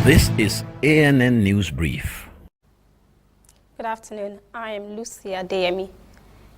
This is ANN News Brief. Good afternoon. I am Lucia Adeyemi.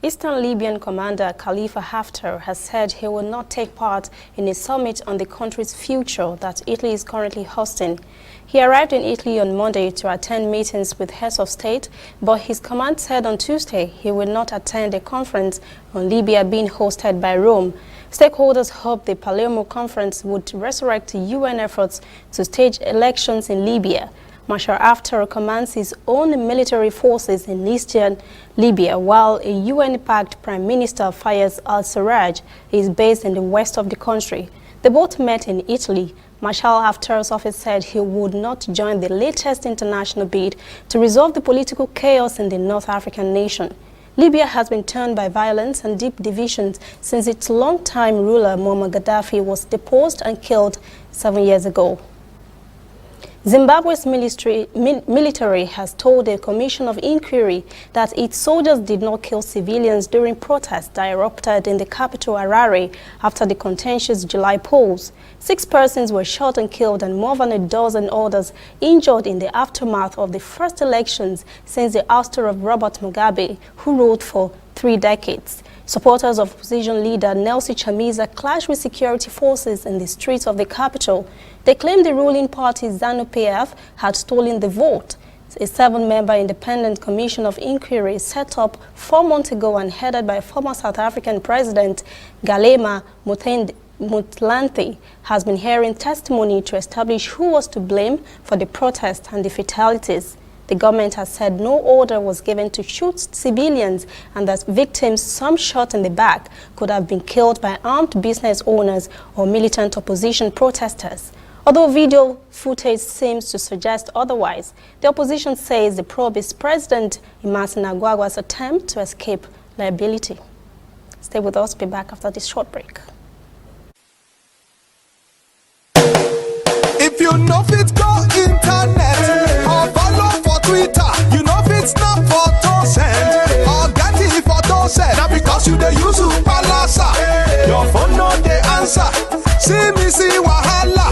Eastern Libyan commander Khalifa Haftar has said he will not take part in a summit on the country's future that Italy is currently hosting. He arrived in Italy on Monday to attend meetings with heads of state, but his command said on Tuesday he will not attend a conference on Libya being hosted by Rome. Stakeholders hope the Palermo conference would resurrect UN efforts to stage elections in Libya. Marshal Haftar commands his own military forces in eastern Libya, while a UN-backed Prime Minister Fayez al-Sarraj is based in the west of the country. They both met in Italy. Marshal Haftar's office said he would not join the latest international bid to resolve the political chaos in the North African nation. Libya has been torn by violence and deep divisions since its longtime ruler Muammar Gaddafi was deposed and killed 7 years ago. Zimbabwe's military has told a commission of inquiry that its soldiers did not kill civilians during protests that erupted in the capital Harare after the contentious July polls. 6 persons were shot and killed and more than a dozen others injured in the aftermath of the first elections since the ouster of Robert Mugabe, who ruled for 3 decades. Supporters of opposition leader Nelson Chamisa clashed with security forces in the streets of the capital. They claimed the ruling party ZANU-PF had stolen the vote. A 7-member independent commission of inquiry set up 4 months ago and headed by former South African President Galema Motlanthe has been hearing testimony to establish who was to blame for the protest and the fatalities. The government has said no order was given to shoot civilians and that victims, some shot in the back, could have been killed by armed business owners or militant opposition protesters. Although video footage seems to suggest otherwise, the opposition says the probe is President Emmerson Mnangagwa's attempt to escape liability. Stay with us. Be back after this short break. If you know fit go internet or follow for Twitter, you know fit snap photo send or get it photo send. Now because you dey use Palasa, your phone no dey answer. See me see wahala.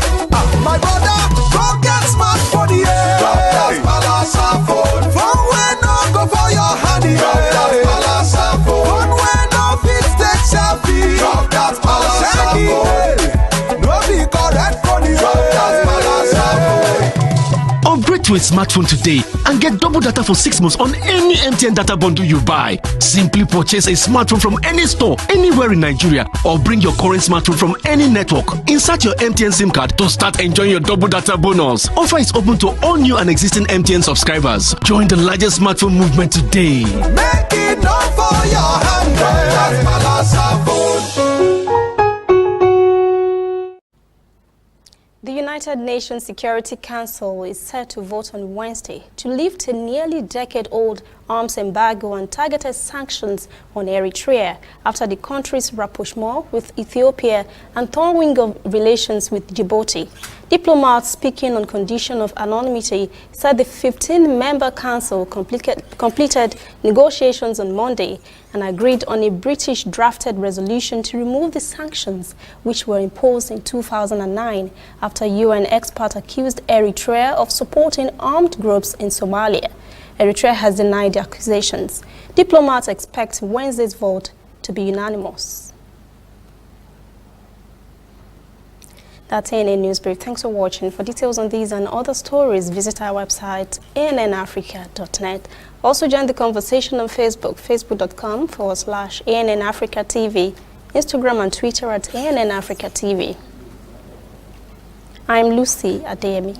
My brother, go get smartphone, yeah. Drop that Palasa phone. Phone wey no go for your hand, yeah. Drop that Palasa phone. Phone wey no fit take selfie. Drop that Palasa phone. No be correct phone, yeah. Drop that Palasa phone. Upgrade to a smartphone today and get double data for 6 months on any MTN data bundle you buy. Simply purchase a smartphone from any store, anywhere in Nigeria, or bring your current smartphone from any network. Insert your MTN SIM card to start enjoying your double data bonus. Offer is open to all new and existing MTN subscribers. Join the largest smartphone movement today. Make it not for your hand, that's Palasa phone. The United Nations Security Council is set to vote on Wednesday to lift a nearly decade-old arms embargo and targeted sanctions on Eritrea after the country's rapprochement with Ethiopia and thawing of relations with Djibouti. Diplomats speaking on condition of anonymity said the 15-member council completed negotiations on Monday and agreed on a British-drafted resolution to remove the sanctions which were imposed in 2009 after UN experts accused Eritrea of supporting armed groups in Somalia. Eritrea has denied the accusations. Diplomats expect Wednesday's vote to be unanimous. That's ANN News Brief. Thanks for watching. For details on these and other stories, visit our website, annafrica.net. Also join the conversation on Facebook, facebook.com/ANN Africa TV, Instagram and Twitter at ANN Africa TV. I'm Lucy Adeyemi.